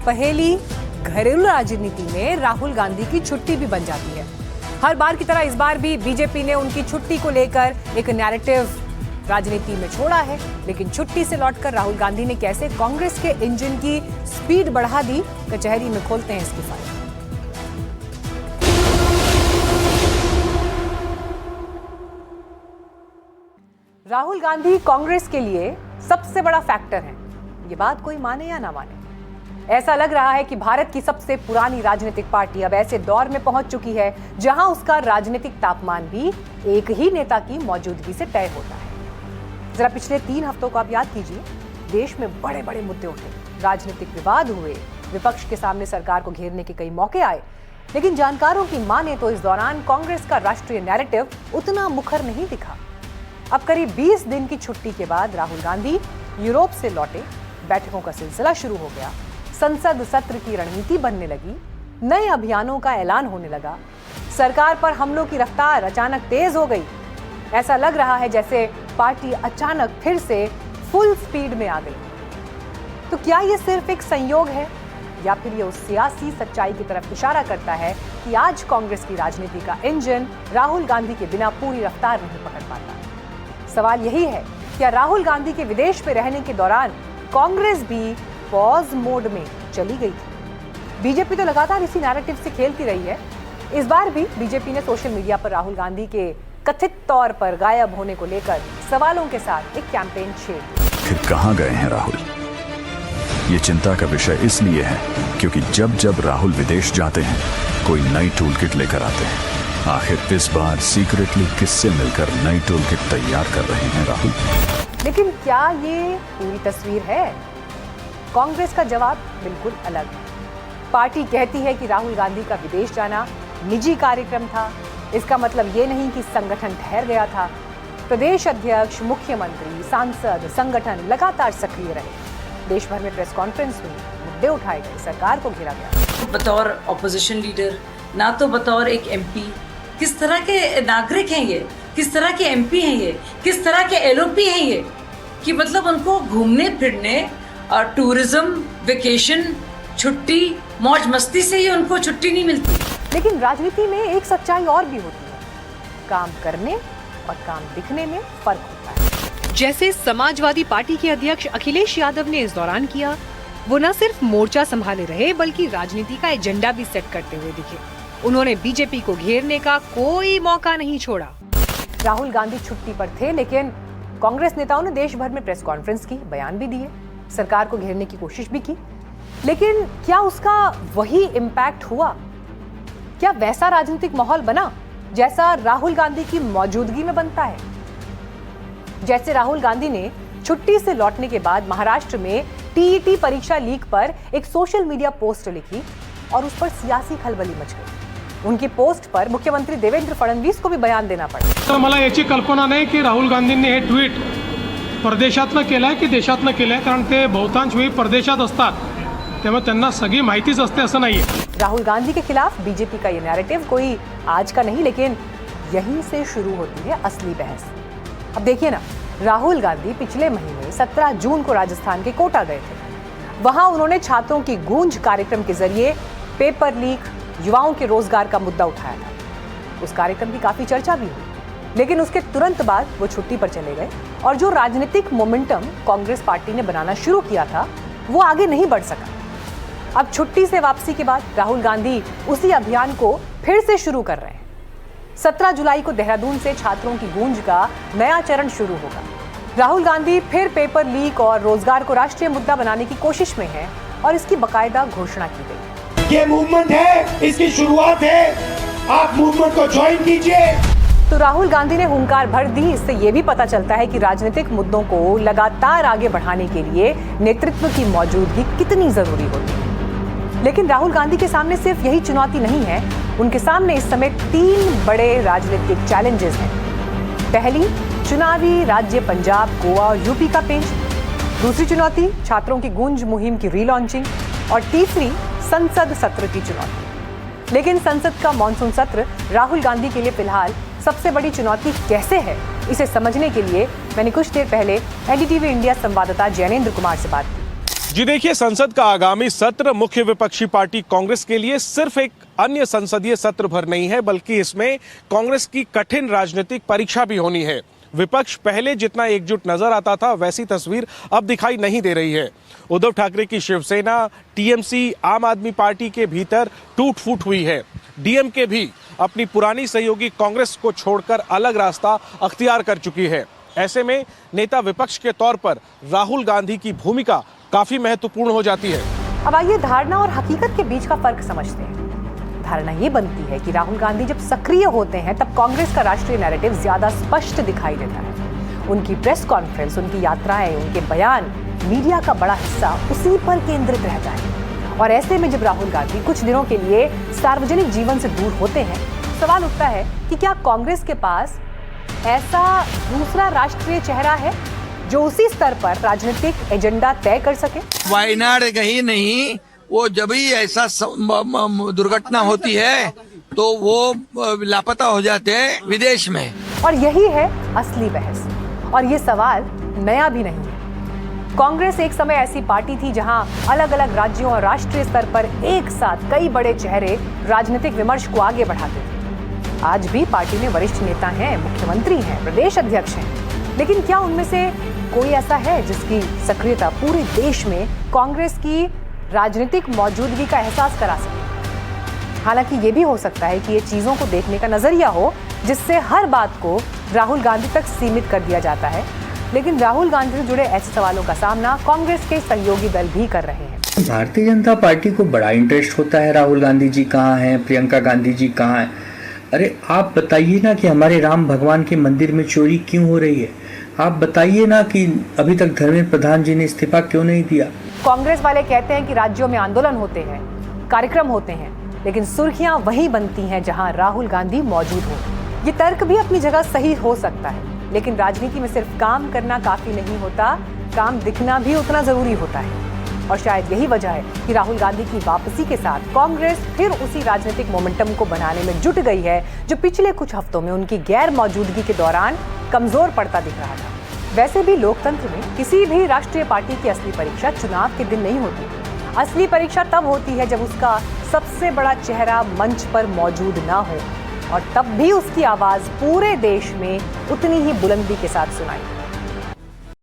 पहेली घरेलू राजनीति में राहुल गांधी की छुट्टी भी बन जाती है। हर बार की तरह इस बार भी बीजेपी ने उनकी छुट्टी को लेकर एक नैरेटिव राजनीति में छोड़ा है, लेकिन छुट्टी से लौटकर राहुल गांधी ने कैसे कांग्रेस के इंजन की स्पीड बढ़ा दी, कचहरी में खोलते हैं इसकी फाइल। राहुल गांधी कांग्रेस के लिए सबसे बड़ा फैक्टर है, ये बात कोई माने या ना माने। ऐसा लग रहा है कि भारत की सबसे पुरानी राजनीतिक पार्टी अब ऐसे दौर में पहुंच चुकी है जहां उसका राजनीतिक तापमान भी एक ही नेता की मौजूदगी से तय होता है। जरा पिछले 3 हफ्तों को आप याद कीजिए, देश में बड़े बड़े मुद्दे उठे, राजनीतिक विवाद हुए, विपक्ष के सामने सरकार को घेरने के कई मौके आए, लेकिन जानकारों की माने तो इस दौरान कांग्रेस का राष्ट्रीय नैरेटिव उतना मुखर नहीं दिखा। अब करीब 20 दिन की छुट्टी के बाद राहुल गांधी यूरोप से लौटे, बैठकों का सिलसिला शुरू हो गया, संसद सत्र की रणनीति बनने लगी, नए अभियानों का ऐलान होने लगा, सरकार पर हमलों की रफ्तार अचानक तेज हो गई। ऐसा लग रहा है जैसे पार्टी अचानक फिर से फुल स्पीड में आ गई। तो क्या ये सिर्फ एक संयोग है या फिर ये उस सियासी सच्चाई की तरफ इशारा करता है कि आज कांग्रेस की राजनीति का इंजन राहुल गांधी के बिना पूरी रफ्तार नहीं पकड़ पाता? सवाल यही है, क्या राहुल गांधी के विदेश में रहने के दौरान कांग्रेस भी पॉज मोड में चली गई थी? बीजेपी तो लगातार इसी नैरेटिव से खेलती रही है। इस बार भी बीजेपी ने सोशल मीडिया पर राहुल गांधी के कथित तौर पर गायब होने को लेकर सवालों के साथ एक कैंपेन छेड़ दी। फिर कहां गए हैं राहुल? ये चिंता का विषय इसलिए है क्योंकि जब जब राहुल विदेश जाते हैं कोई नई टूल किट लेकर आते हैं। आखिर इस बार सीक्रेटली किससे मिलकर नई टूल किट तैयार कर रहे हैं राहुल? लेकिन क्या ये पूरी तस्वीर है? कांग्रेस का जवाब बिल्कुल अलग है। पार्टी कहती है कि राहुल गांधी का विदेश जाना निजी कार्यक्रम था। इसका मतलब ये नहीं कि संगठन ठहर गया था। प्रदेश अध्यक्ष, मुख्यमंत्री, सांसद, संगठन लगातार सक्रिय रहे। देश भर में प्रेस कॉन्फ्रेंस हुई, मुद्दे उठाए गए, सरकार को घेरा गया। बतौर ऑपोजिशन लीडर, ना तो बतौर एक एमपी, किस तरह के नागरिक हैं ये, किस तरह के एमपी हैं ये, किस तरह के एलओपी हैं ये, कि मतलब उनको घूमने फिरने और टूरिज्म, वेकेशन, छुट्टी, मौज मस्ती से ही उनको छुट्टी नहीं मिलती। लेकिन राजनीति में एक सच्चाई और भी होती है, काम करने और काम दिखने में फर्क होता है। जैसे समाजवादी पार्टी के अध्यक्ष अखिलेश यादव ने इस दौरान किया, वो न सिर्फ मोर्चा संभाले रहे बल्कि राजनीति का एजेंडा भी सेट करते हुए दिखे। उन्होंने बीजेपी को घेरने का कोई मौका नहीं छोड़ा। राहुल गांधी छुट्टी पर थे, लेकिन कांग्रेस नेताओं ने देश भर में प्रेस कॉन्फ्रेंस की, बयान भी दिए, सरकार को घेरने की कोशिश भी की। लेकिन क्या उसका वही इम्पैक्ट हुआ? क्या वैसा राजनीतिक माहौल बना जैसा राहुल गांधी की मौजूदगी में बनता है? जैसे राहुल गांधी ने छुट्टी से लौटने के बाद महाराष्ट्र में टीईटी परीक्षा लीक पर एक सोशल मीडिया पोस्ट लिखी और उस पर सियासी खलबली मच गई। उनकी पोस्ट पर मुख्यमंत्री देवेंद्र फडणवीस को भी बयान देना पड़ा। तर मला याची कल्पना नाही की राहुल गांधींनी हे ट्विट परदेशातनं केलंय की देशातनं केलंय, कारण ते बहुतांश वेळी परदेशात असतात, त्यामुळे त्यांना सगळी माहितीच असते असं नाहीये। राहुल गांधी के खिलाफ बीजेपी का ये नैरेटिव कोई आज का नहीं, लेकिन यहीं से शुरू होती है असली बहस। अब देखिए ना, राहुल गांधी पिछले महीने 17 जून को राजस्थान के कोटा गए थे। वहां उन्होंने छात्रों की गूंज कार्यक्रम के जरिए पेपर लीक, युवाओं के रोजगार का मुद्दा उठाया था। उस कार्यक्रम की काफी चर्चा भी हुई, लेकिन उसके तुरंत बाद वो छुट्टी पर चले गए और जो राजनीतिक मोमेंटम कांग्रेस पार्टी ने बनाना शुरू किया था वो आगे नहीं बढ़ सका। अब छुट्टी से वापसी के बाद राहुल गांधी उसी अभियान को फिर से शुरू कर रहे हैं। 17 जुलाई को देहरादून से छात्रों की गूंज का नया चरण शुरू होगा। राहुल गांधी फिर पेपर लीक और रोजगार को राष्ट्रीय मुद्दा बनाने की कोशिश में है और इसकी बाकायदा घोषणा की गई। ये मूवमेंट है, इसकी शुरुआत है, आप मूवमेंट को ज्वाइन कीजिए। तो राहुल गांधी ने हुंकार भर दी। इससे यह भी पता चलता है कि राजनीतिक मुद्दों को लगातार आगे बढ़ाने के लिए नेतृत्व की मौजूदगी कितनी जरूरी होती है। लेकिन राहुल गांधी के सामने सिर्फ यही चुनौती नहीं है, उनके सामने इस समय 3 बड़े राजनीतिक चैलेंजेस हैं। पहली, चुनावी राज्य पंजाब, गोवा और यूपी का पेच। दूसरी चुनौती, छात्रों की गूंज मुहिम की रीलॉन्चिंग। और तीसरी, संसद सत्र की चुनौती। लेकिन संसद का मॉनसून सत्र राहुल गांधी के लिए फिलहाल सबसे बड़ी चुनौती कैसे है, इसे समझने के लिए मैंने कुछ देर पहले एनडीटीवी इंडिया संवाददाता जैनेंद्र कुमार से बात की। जी देखिए, संसद का आगामी सत्र मुख्य विपक्षी पार्टी कांग्रेस के लिए सिर्फ एक अन्य संसदीय सत्र भर नहीं है, बल्कि इसमें कांग्रेस की कठिन राजनीतिक परीक्षा भी होनी है। विपक्ष पहले जितना एकजुट नजर आता था, वैसी तस्वीर अब दिखाई नहीं दे रही है। उद्धव ठाकरे की शिवसेना, टीएमसी, आम आदमी पार्टी के भीतर टूट फूट हुई है। डीएमके भी अपनी पुरानी सहयोगी कांग्रेस को छोड़कर अलग रास्ता अख्तियार कर चुकी है। ऐसे में नेता विपक्ष के तौर पर राहुल गांधी की भूमिका काफी महत्वपूर्ण हो जाती है। अब आइए धारणा और हकीकत के बीच का फर्क समझते हैं। धारणा ये बनती है कि राहुल गांधी जब सक्रिय होते हैं तब कांग्रेस का राष्ट्रीय नैरेटिव ज्यादा स्पष्ट दिखाई देता है। उनकी प्रेस कॉन्फ्रेंस, उनकी यात्राएं, उनके बयान, मीडिया का बड़ा हिस्सा उसी पर केंद्रित रहता है। और ऐसे में जब राहुल गांधी कुछ दिनों के लिए सार्वजनिक जीवन से दूर होते हैं, सवाल उठता है कि क्या कांग्रेस के पास ऐसा दूसरा राष्ट्रीय चेहरा है जो उसी स्तर पर राजनीतिक एजेंडा तय कर सके? वायनाड कहीं नहीं, वो जब ही ऐसा दुर्घटना होती है तो वो लापता हो जाते हैं विदेश में। और यही है असली बहस। और ये सवाल नया भी नहीं है। कांग्रेस एक समय ऐसी पार्टी थी जहां अलग अलग राज्यों और राष्ट्रीय स्तर पर एक साथ कई बड़े चेहरे राजनीतिक विमर्श को आगे बढ़ाते थे। आज भी पार्टी में वरिष्ठ नेता हैं, मुख्यमंत्री हैं, प्रदेश अध्यक्ष हैं, लेकिन क्या उनमें से कोई ऐसा है जिसकी सक्रियता पूरे देश में कांग्रेस की राजनीतिक मौजूदगी का एहसास करा सके? हालांकि ये भी हो सकता है कि ये चीजों को देखने का नजरिया हो जिससे हर बात को राहुल गांधी तक सीमित कर दिया जाता है। लेकिन राहुल गांधी से जुड़े ऐसे सवालों का सामना कांग्रेस के सहयोगी दल भी कर रहे हैं। भारतीय जनता पार्टी को बड़ा इंटरेस्ट होता है राहुल गांधी जी कहाँ हैं, प्रियंका गांधी जी कहाँ हैं। अरे आप बताइए ना कि हमारे राम भगवान के मंदिर में चोरी क्यों हो रही है? आप बताइए ना कि अभी तक धर्मेंद्र प्रधान जी ने इस्तीफा क्यों नहीं दिया? कांग्रेस वाले कहते हैं कि राज्यों में आंदोलन होते हैं, कार्यक्रम होते हैं, लेकिन सुर्खियां वहीं बनती हैं जहां राहुल गांधी मौजूद हो। ये तर्क भी अपनी जगह सही हो सकता है, लेकिन राजनीति में सिर्फ काम करना काफी नहीं होता, काम दिखना भी उतना जरूरी होता है। और शायद यही वजह है कि राहुल गांधी की वापसी के साथ कांग्रेस फिर उसी राजनीतिक मोमेंटम को बनाने में जुट गई है जो पिछले कुछ हफ्तों में उनकी गैर मौजूदगी के दौरान कमजोर पड़ता दिख रहा था। वैसे भी लोकतंत्र में किसी भी राष्ट्रीय पार्टी की असली परीक्षा चुनाव के दिन नहीं होती। असली परीक्षा तब होती है जब उसका सबसे बड़ा चेहरा मंच पर मौजूद ना हो, और तब भी उसकी आवाज पूरे देश में उतनी ही बुलंदी के साथ सुनाई।